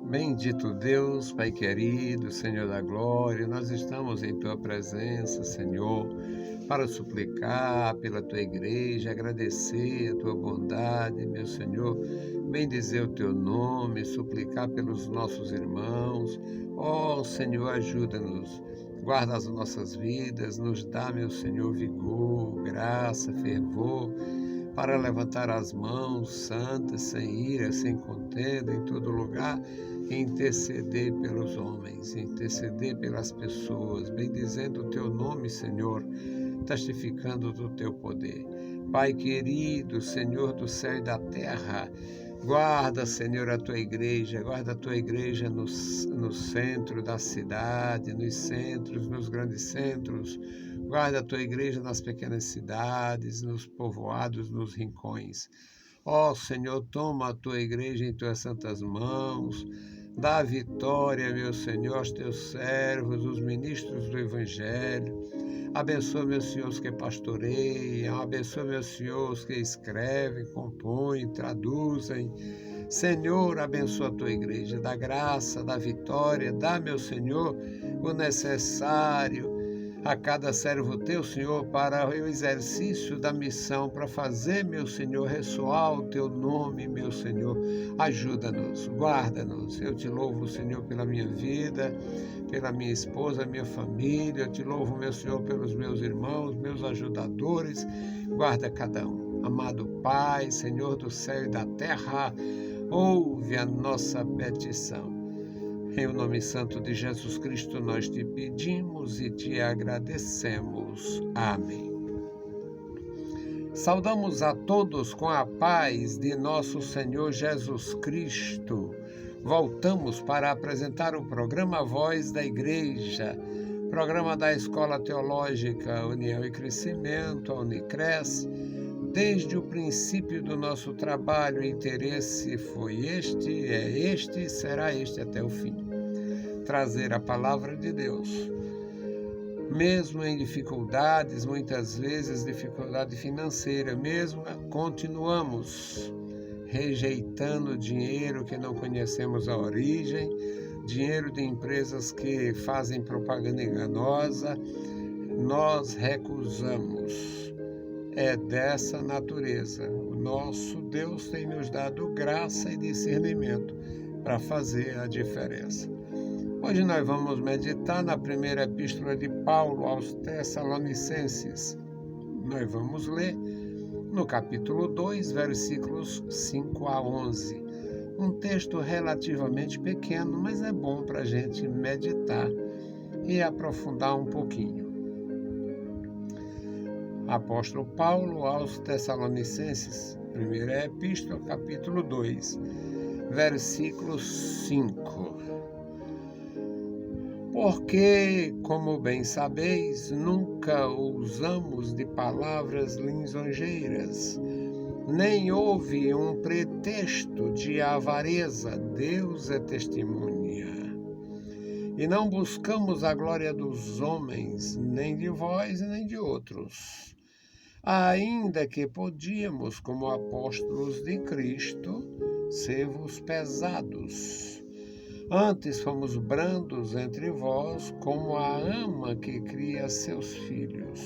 Bendito Deus, Pai querido, Senhor da glória, nós estamos em Tua presença, Senhor, para suplicar pela Tua igreja, agradecer a Tua bondade, meu Senhor, bendizer o Teu nome, suplicar pelos nossos irmãos. Ó Senhor, ajuda-nos, guarda as nossas vidas, nos dá, meu Senhor, vigor, graça, fervor, para levantar as mãos santas, sem ira, sem contenda, em todo lugar, e interceder pelos homens, interceder pelas pessoas, bendizendo o Teu nome, Senhor, testificando do Teu poder. Pai querido, Senhor do céu e da terra, guarda, Senhor, a Tua igreja, guarda a Tua igreja no centro da cidade, nos centros, nos grandes centros, guarda a Tua igreja nas pequenas cidades, nos povoados, nos rincões. Ó Senhor, toma a Tua igreja em Tuas santas mãos, dá vitória, meu Senhor, aos Teus servos, os ministros do Evangelho. Abençoa, meu Senhor, os que pastoreiam, abençoa, meu Senhor, os que escrevem, compõem, traduzem. Senhor, abençoa a Tua igreja, dá graça, dá vitória, dá, meu Senhor, o necessário a cada servo Teu, Senhor, para o exercício da missão, para fazer, meu Senhor, ressoar o Teu nome, meu Senhor. Ajuda-nos, guarda-nos. Eu te louvo, Senhor, pela minha vida, pela minha esposa, minha família. Eu te louvo, meu Senhor, pelos meus irmãos, meus ajudadores. Guarda cada um. Amado Pai, Senhor do céu e da terra, ouve a nossa petição. Em o nome santo de Jesus Cristo nós te pedimos e te agradecemos. Amém. Saudamos a todos com a paz de nosso Senhor Jesus Cristo. Voltamos para apresentar o programa Voz da Igreja, programa da Escola Teológica União e Crescimento, a Unicres. Desde o princípio do nosso trabalho, o interesse foi este, é este e será este até o fim. Trazer a palavra de Deus, mesmo em dificuldades, muitas vezes dificuldade financeira, mesmo continuamos rejeitando dinheiro que não conhecemos a origem, dinheiro de empresas que fazem propaganda enganosa, nós recusamos. É dessa natureza. O nosso Deus tem nos dado graça e discernimento para fazer a diferença. Hoje nós vamos meditar na primeira epístola de Paulo aos Tessalonicenses. Nós vamos ler no capítulo 2, versículos 5 a 11. Um texto relativamente pequeno, mas é bom para a gente meditar e aprofundar um pouquinho. Apóstolo Paulo aos Tessalonicenses, primeira epístola, capítulo 2, versículo 5. Porque, como bem sabeis, nunca usamos de palavras lisonjeiras, nem houve um pretexto de avareza, Deus é testemunha. E não buscamos a glória dos homens, nem de vós, nem de outros. Ainda que podíamos, como apóstolos de Cristo, ser-vos pesados. Antes fomos brandos entre vós, como a ama que cria seus filhos.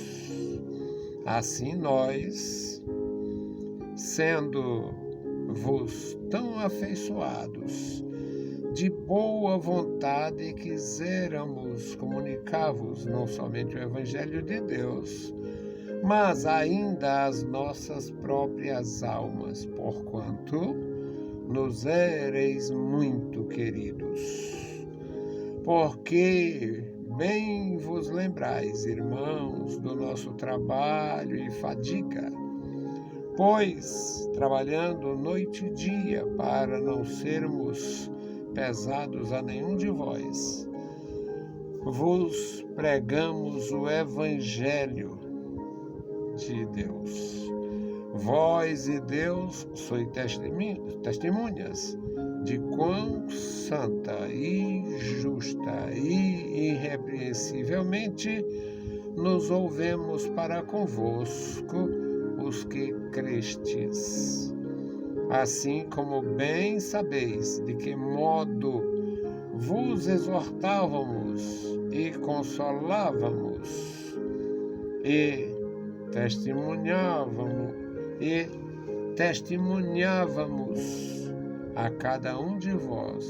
Assim nós, sendo-vos tão afeiçoados, de boa vontade quiséramos comunicar-vos não somente o Evangelho de Deus, mas ainda as nossas próprias almas, porquanto nos éreis muito queridos. Porque bem vos lembrais, irmãos, do nosso trabalho e fadiga, pois, trabalhando noite e dia para não sermos pesados a nenhum de vós, vos pregamos o Evangelho de Deus. Vós e Deus sois testemunhas de quão santa e justa e irrepreensivelmente nos ouvemos para convosco os que crestes. assim como bem sabeis de que modo vos exortávamos e consolávamos e testemunhávamos a cada um de vós,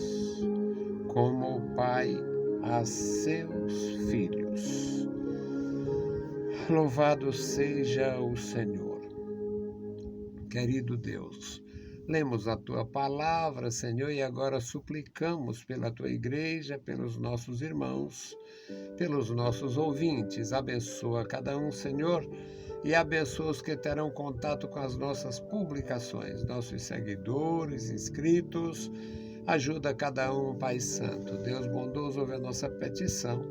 como o Pai a seus filhos. Louvado seja o Senhor. Querido Deus, lemos a Tua palavra, Senhor, e agora suplicamos pela Tua igreja, pelos nossos irmãos, pelos nossos ouvintes. Abençoa cada um, Senhor, e abençoa os que terão contato com as nossas publicações, nossos seguidores, inscritos. Ajuda cada um, Pai Santo. Deus bondoso, ouve a nossa petição.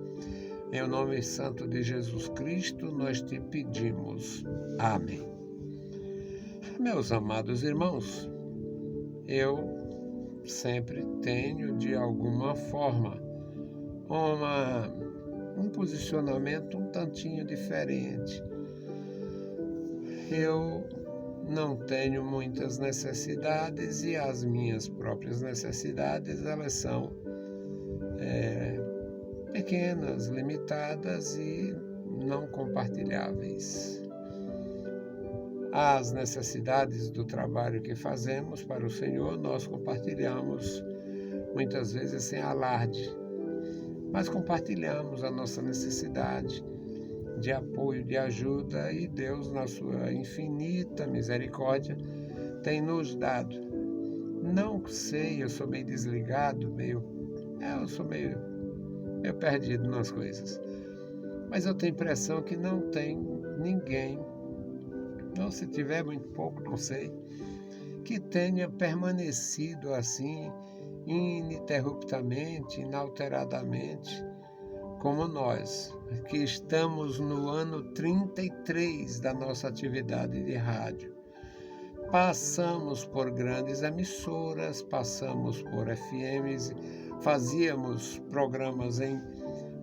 Em nome santo de Jesus Cristo, nós te pedimos. Amém. Meus amados irmãos, eu sempre tenho, de alguma forma, um posicionamento um tantinho diferente. Eu não tenho muitas necessidades e as minhas próprias necessidades, elas são pequenas, limitadas e não compartilháveis. As necessidades do trabalho que fazemos para o Senhor, nós compartilhamos muitas vezes sem alarde, mas compartilhamos a nossa necessidade de apoio, de ajuda, e Deus, na sua infinita misericórdia, tem nos dado. Não sei, eu sou meio desligado, eu sou meio perdido nas coisas, mas eu tenho a impressão que não tem ninguém, ou se tiver muito pouco, não sei, que tenha permanecido assim, ininterruptamente, inalteradamente, como nós, que estamos no ano 33 da nossa atividade de rádio. Passamos por grandes emissoras, passamos por FMs, fazíamos programas em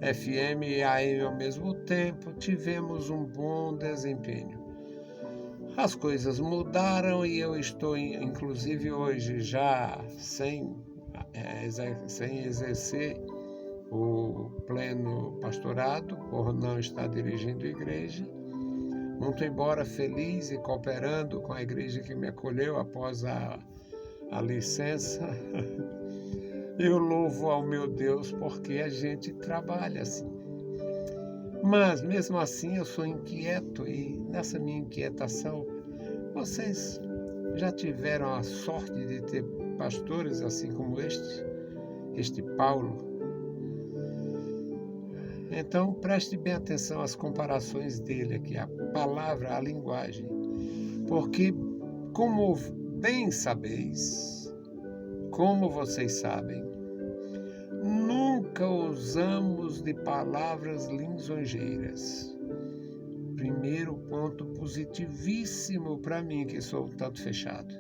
FM e AM ao mesmo tempo, tivemos um bom desempenho. As coisas mudaram e eu estou, inclusive hoje, já sem exercer o pleno pastorado, por não estar dirigindo a igreja, muito embora feliz e cooperando com a igreja que me acolheu após a licença. Eu louvo ao meu Deus porque a gente trabalha assim. Mas mesmo assim eu sou inquieto, e nessa minha inquietação, vocês já tiveram a sorte de ter pastores assim como este Paulo? Então preste bem atenção às comparações dele aqui, a palavra, a linguagem. Porque, como bem sabeis, como vocês sabem, nunca usamos de palavras lisonjeiras. Primeiro ponto positivíssimo para mim, que sou um tanto fechado.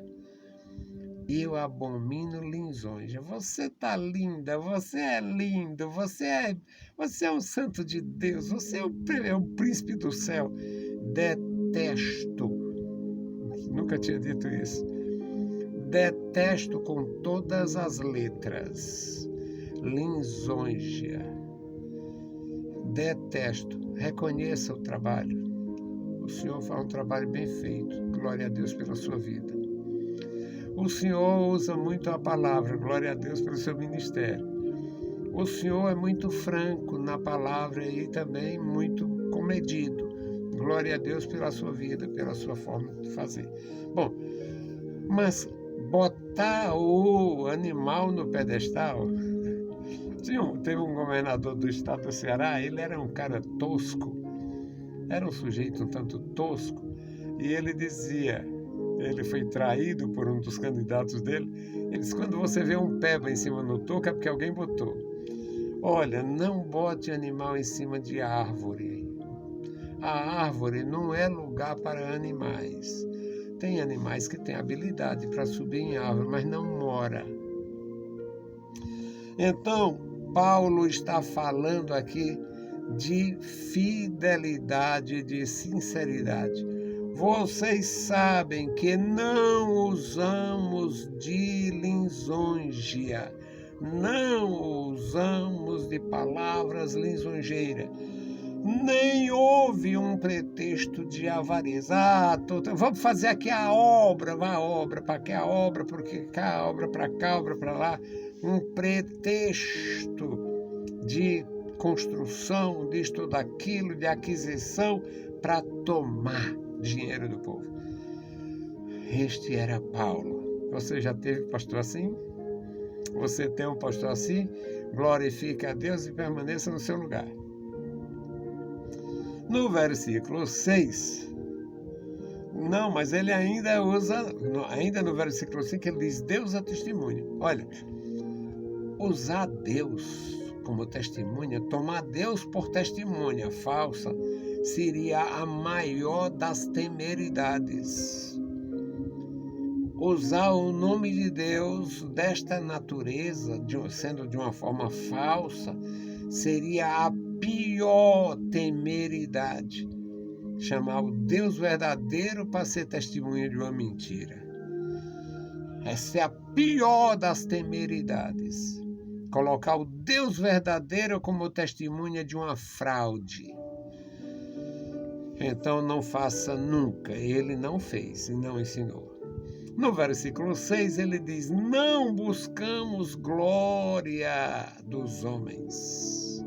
Eu abomino lisonja. Você tá linda, você é lindo, você é um santo de Deus, você é o príncipe do céu. Detesto, nunca tinha dito isso, detesto com todas as letras, lisonja. Detesto. Reconheça o trabalho. O Senhor faz um trabalho bem feito. Glória a Deus pela sua vida. O Senhor usa muito a palavra. Glória a Deus pelo seu ministério. O Senhor é muito franco na palavra e também muito comedido. Glória a Deus pela sua vida, pela sua forma de fazer. Bom, mas botar o animal no pedestal... Teve um governador do estado do Ceará, ele era um cara tosco, era um sujeito um tanto tosco, e ele dizia, ele foi traído por um dos candidatos dele, ele disse: quando você vê um peba em cima do toco é porque alguém botou. Olha, não bote animal em cima de árvore. A árvore não é lugar para animais. Tem animais que têm habilidade para subir em árvore, mas não mora. Então, Paulo está falando aqui de fidelidade, de sinceridade. Vocês sabem que não usamos de lisonja, não usamos de palavras lisonjeiras, nem houve um pretexto de avareza. Vamos fazer aqui a obra, para que a obra, porque cá, a obra para cá, a obra para lá. Um pretexto de construção, disto, daquilo, de aquisição, para tomar dinheiro do povo. Este era Paulo. Você já teve pastor assim? Você tem um pastor assim? Glorifique a Deus e permaneça no seu lugar. No versículo 6, não, mas ele ainda usa, ainda no versículo 5, ele diz: Deus é testemunho. Olha, usar Deus como testemunha, tomar Deus por testemunha falsa, seria a maior das temeridades. Usar o nome de Deus desta natureza, sendo de uma forma falsa, seria a pior temeridade. Chamar o Deus verdadeiro para ser testemunha de uma mentira. Essa é a pior das temeridades. Colocar o Deus verdadeiro como testemunha de uma fraude. Então não faça nunca. Ele não fez e não ensinou. No versículo 6 ele diz: não buscamos glória dos homens.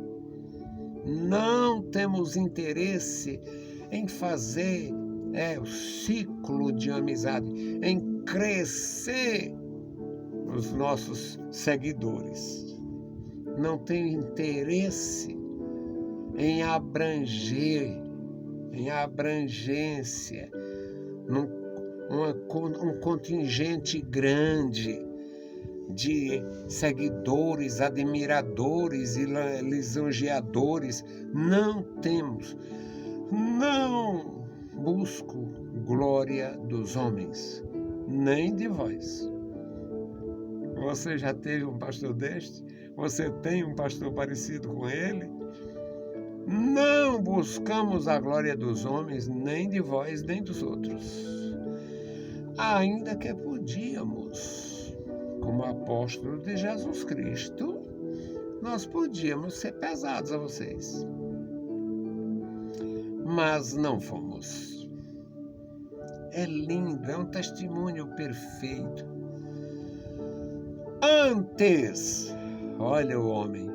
Não temos interesse em fazer o ciclo de amizade, em crescer os nossos seguidores. Não tenho interesse em abranger, em abrangência, um contingente grande de seguidores, admiradores e lisonjeadores. Não temos. Não busco glória dos homens, nem de vós. Você já teve um pastor deste? Você tem um pastor parecido com ele? Não buscamos a glória dos homens, nem de vós, nem dos outros. Ainda que podíamos, como apóstolo de Jesus Cristo, nós podíamos ser pesados a vocês. Mas não fomos. É lindo, é um testemunho perfeito. Antes, olha o homem,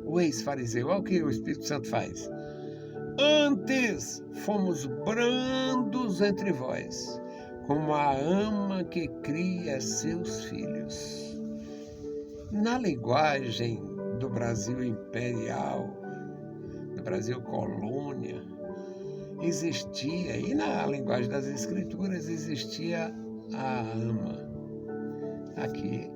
o ex-fariseu, olha o que o Espírito Santo faz. Antes fomos brandos entre vós, como a ama que cria seus filhos. Na linguagem do Brasil imperial, do Brasil colônia, existia, e na linguagem das Escrituras existia a ama. Aqui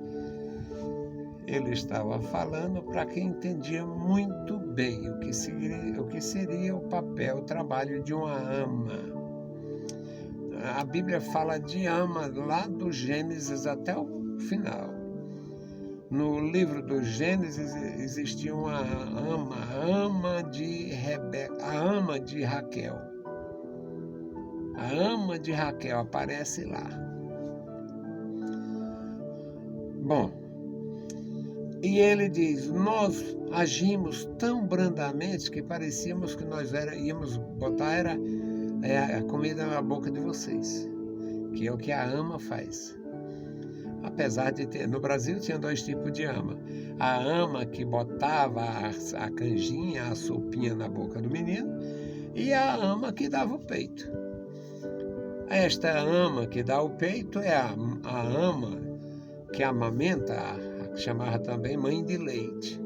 ele estava falando para quem entendia muito bem o que seria o papel, o trabalho de uma ama. A Bíblia fala de ama lá do Gênesis até o final. No livro do Gênesis existia uma ama, a ama de Rebeca, a ama de Raquel. A ama de Raquel aparece lá. Bom, e ele diz: nós agimos tão brandamente que parecíamos que nós íamos botar a comida na boca de vocês, que é o que a ama faz. Apesar de ter, no Brasil tinha dois tipos de ama. A ama que botava a canjinha, a sopinha na boca do menino, e a ama que dava o peito. Esta ama que dá o peito é a ama que amamenta, chamava também mãe de leite.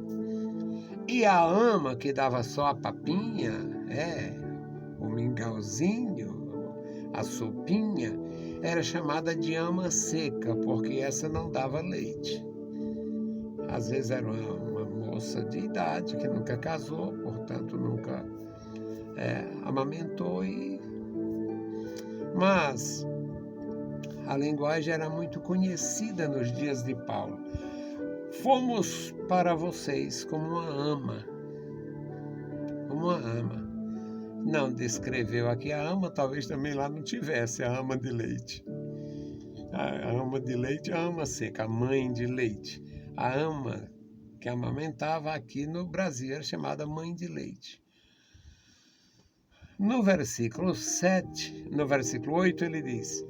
E a ama que dava só a papinha, o mingauzinho, a sopinha, era chamada de ama seca, porque essa não dava leite. Às vezes era uma moça de idade que nunca casou, portanto nunca amamentou. Mas a linguagem era muito conhecida nos dias de Paulo. Fomos para vocês como uma ama. Como uma ama. não descreveu aqui a ama, talvez também lá não tivesse a ama de leite. A ama de leite é a ama seca, a mãe de leite. A ama que amamentava aqui no Brasil era chamada mãe de leite. No versículo 7, no versículo 8, ele diz: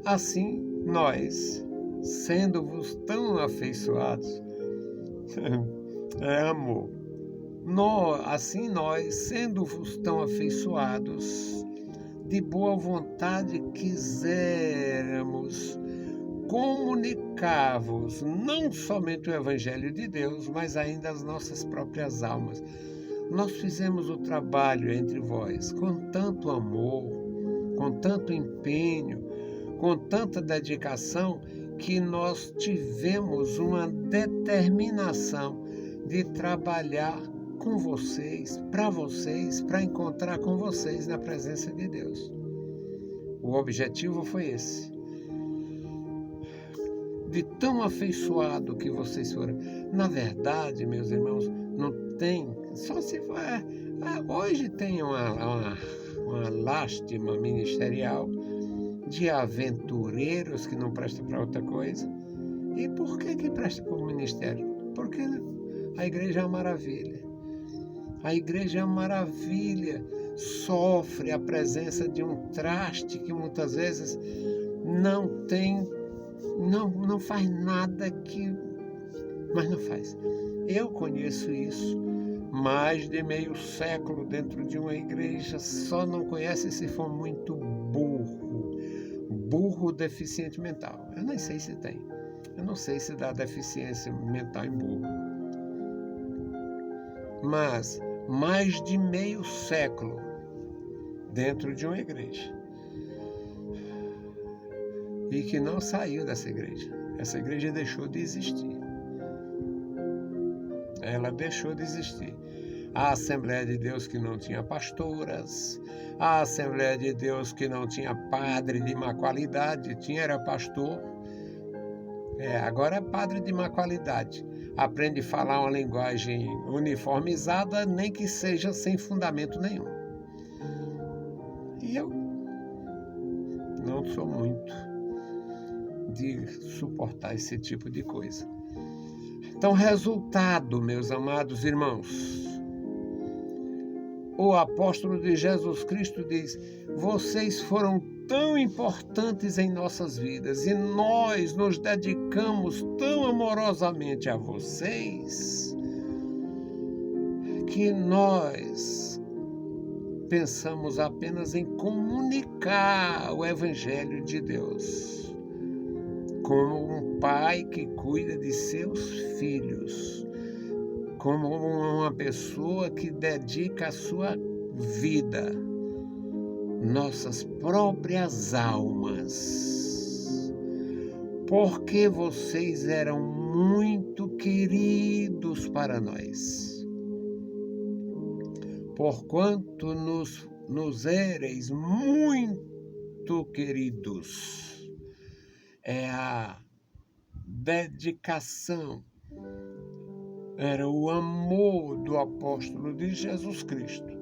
assim nós, sendo-vos tão afeiçoados, é amor. Assim nós, sendo-vos tão afeiçoados, de boa vontade quiséramos comunicar-vos não somente o Evangelho de Deus, mas ainda as nossas próprias almas. Nós fizemos o trabalho entre vós com tanto amor, com tanto empenho, com tanta dedicação, que nós tivemos uma determinação de trabalhar com vocês, para encontrar com vocês na presença de Deus. O objetivo foi esse. De tão afeiçoado que vocês foram. Na verdade, meus irmãos, não tem, só se for. Hoje tem uma lástima ministerial de aventureiros que não prestam para outra coisa. E por que presta para o ministério? Porque a igreja é uma maravilha. A igreja é uma maravilha. Sofre a presença de um traste que muitas vezes não faz nada mas não faz. Eu conheço isso. Mais de meio século dentro de uma igreja, só não conhece se for muito burro deficiente mental. Eu nem sei se tem. Eu não sei se dá deficiência mental em burro. Mas mais de meio século dentro de uma igreja e que não saiu dessa igreja. Essa igreja deixou de existir. Ela deixou de existir. A Assembleia de Deus que não tinha pastoras, a Assembleia de Deus que não tinha padre de má qualidade, era pastor, agora é padre de má qualidade. Aprende a falar uma linguagem uniformizada, nem que seja sem fundamento nenhum. E eu não sou muito de suportar esse tipo de coisa. Então, resultado, meus amados irmãos, o apóstolo de Jesus Cristo diz: vocês foram tão importantes em nossas vidas e nós nos dedicamos tão amorosamente a vocês que nós pensamos apenas em comunicar o Evangelho de Deus, como um pai que cuida de seus filhos, como uma pessoa que dedica a sua vida, nossas próprias almas, porque vocês eram muito queridos para nós, porquanto nos éreis muito queridos. É a dedicação, era o amor do apóstolo de Jesus Cristo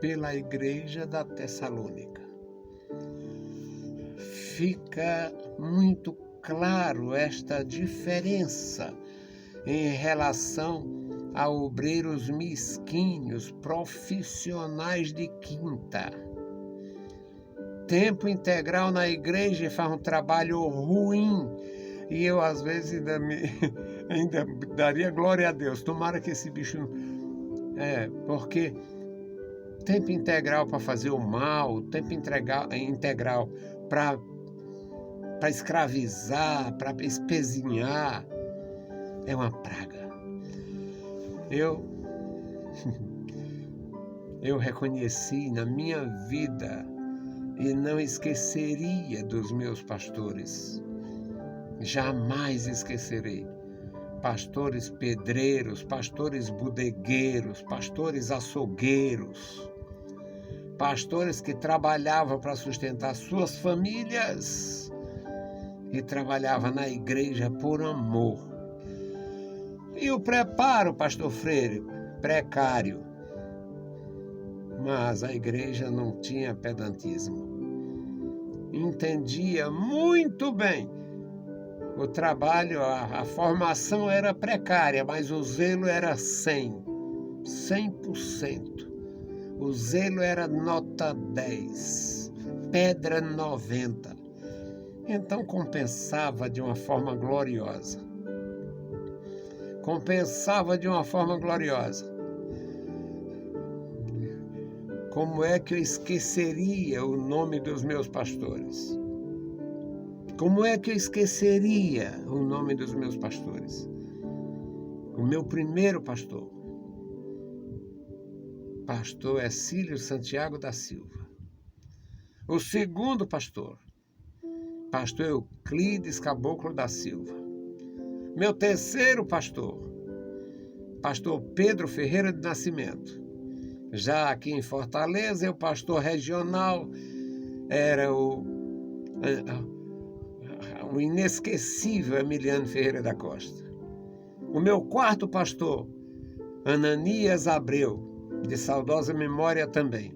pela igreja da Tessalônica. Fica muito claro esta diferença em relação a obreiros mesquinhos, profissionais de quinta. Tempo integral na igreja e faz um trabalho ruim. E eu, às vezes, ainda daria glória a Deus. Tomara que esse bicho... porque tempo integral para fazer o mal, tempo integral para escravizar, para espezinhar, é uma praga. Eu reconheci na minha vida e não esqueceria dos meus pastores. Jamais esquecerei. Pastores pedreiros, pastores bodegueiros, pastores açougueiros, pastores que trabalhavam para sustentar suas famílias e trabalhavam na igreja por amor. E o preparo, pastor Freire, precário. Mas a igreja não tinha pedantismo. Entendia muito bem o trabalho, a formação era precária, mas o zelo era 100%. O zelo era nota 10, pedra 90. Então compensava de uma forma gloriosa. Compensava de uma forma gloriosa. Como é que eu esqueceria o nome dos meus pastores? Como é que eu esqueceria o nome dos meus pastores? O meu primeiro pastor, pastor Hercílio Santiago da Silva. O segundo pastor, pastor Euclides Caboclo da Silva. Meu terceiro pastor, pastor Pedro Ferreira de Nascimento. Já aqui em Fortaleza, o pastor regional era o inesquecível Emiliano Ferreira da Costa. O meu quarto pastor, Ananias Abreu, de saudosa memória também.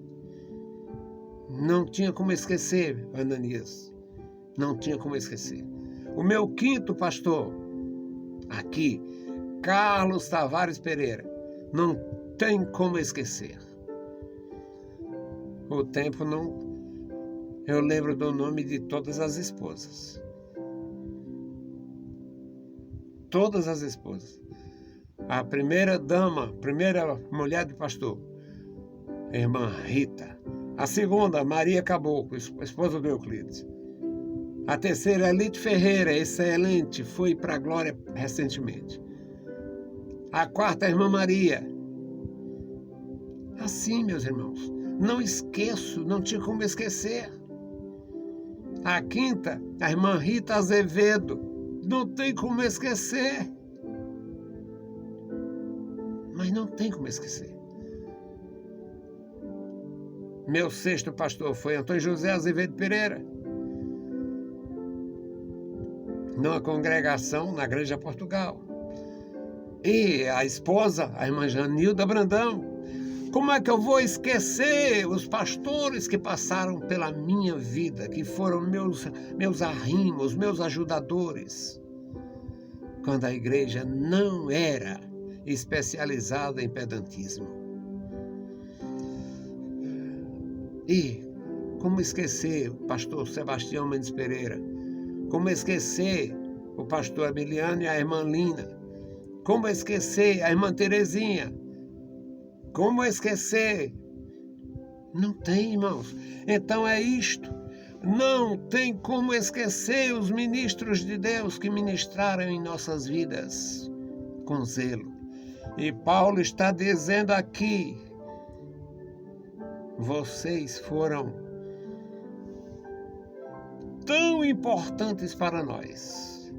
Não tinha como esquecer, Ananias. Não tinha como esquecer. O meu quinto pastor, aqui, Carlos Tavares Pereira. Não tem como esquecer. O tempo não... Eu lembro do nome de todas as esposas. Todas as esposas. A primeira dama, primeira mulher de pastor, irmã Rita. A segunda, Maria Caboclo, esposa do Euclides. A terceira, Elite Ferreira, excelente, foi para a glória recentemente. A quarta, a irmã Maria. Assim, meus irmãos, não esqueço, não tinha como esquecer. A quinta, a irmã Rita Azevedo, não tem como esquecer. Mas não tem como esquecer. Meu sexto pastor foi Antônio José Azevedo Pereira, numa congregação na Granja Portugal. E a esposa, a irmã Janilda Brandão. Como é que eu vou esquecer os pastores que passaram pela minha vida, que foram meus arrimos, meus ajudadores, quando a igreja não era especializada em pedantismo? E como esquecer o pastor Sebastião Mendes Pereira? Como esquecer o pastor Emiliano e a irmã Lina? Como esquecer a irmã Terezinha? Como esquecer? Não tem, irmãos. Então é isto. Não tem como esquecer os ministros de Deus que ministraram em nossas vidas com zelo. E Paulo está dizendo aqui: vocês foram tão importantes para nós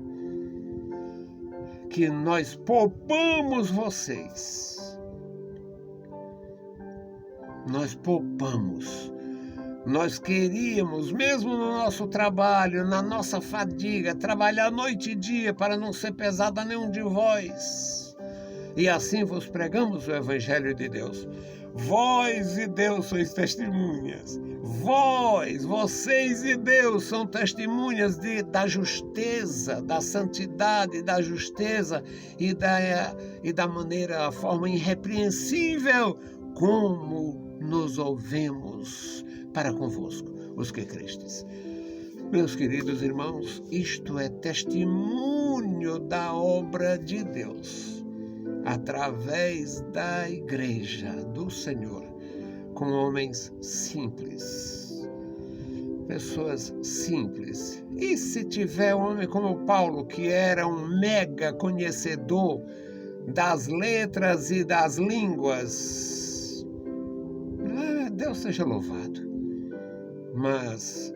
que nós poupamos vocês. Nós poupamos. Nós queríamos, mesmo no nosso trabalho, na nossa fadiga, trabalhar noite e dia para não ser pesado a nenhum de vós. E assim vos pregamos o Evangelho de Deus. Vós e Deus sois testemunhas. Vocês e Deus são testemunhas da justeza, da santidade, da justeza e da maneira, a forma irrepreensível como nos ouvemos para convosco, os que crestes. Meus queridos irmãos, isto é testemunho da obra de Deus, através da igreja do Senhor, com homens simples, pessoas simples. E se tiver um homem como Paulo, que era um mega conhecedor das letras e das línguas, Deus seja louvado. Mas,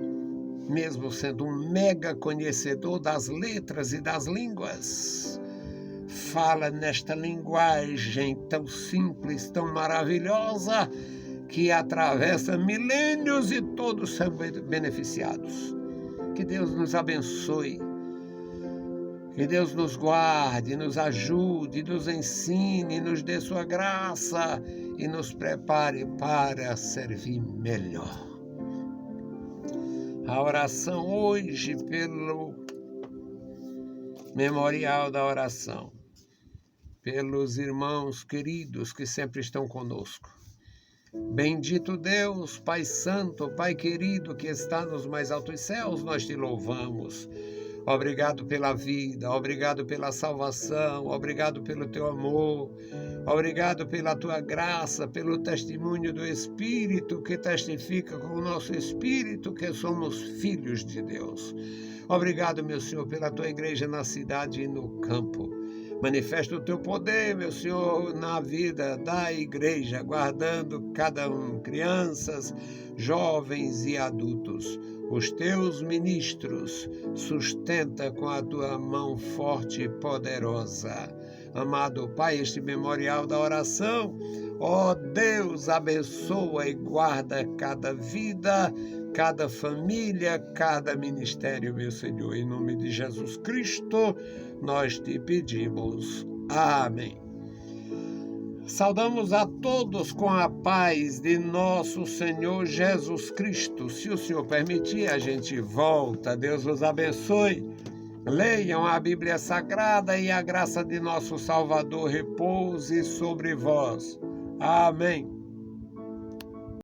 mesmo sendo um mega conhecedor das letras e das línguas, fala nesta linguagem tão simples, tão maravilhosa, que atravessa milênios e todos são beneficiados. Que Deus nos abençoe. Que Deus nos guarde, nos ajude, nos ensine, nos dê sua graça e nos prepare para servir melhor. A oração hoje pelo memorial da oração, pelos irmãos queridos que sempre estão conosco. Bendito Deus, Pai Santo, Pai querido que está nos mais altos céus, nós te louvamos. Obrigado pela vida, obrigado pela salvação, obrigado pelo teu amor, obrigado pela tua graça, pelo testemunho do Espírito que testifica com o nosso Espírito que somos filhos de Deus. Obrigado, meu Senhor, pela tua igreja na cidade e no campo. Manifesta o teu poder, meu Senhor, na vida da igreja, guardando cada um, crianças, jovens e adultos. Os teus ministros sustenta com a tua mão forte e poderosa. Amado Pai, este memorial da oração, ó Deus, abençoa e guarda cada vida, cada família, cada ministério, meu Senhor. Em nome de Jesus Cristo, nós te pedimos. Amém. Saudamos a todos com a paz de nosso Senhor Jesus Cristo. Se o Senhor permitir, a gente volta. Deus os abençoe. Leiam a Bíblia Sagrada e a graça de nosso Salvador repouse sobre vós. Amém.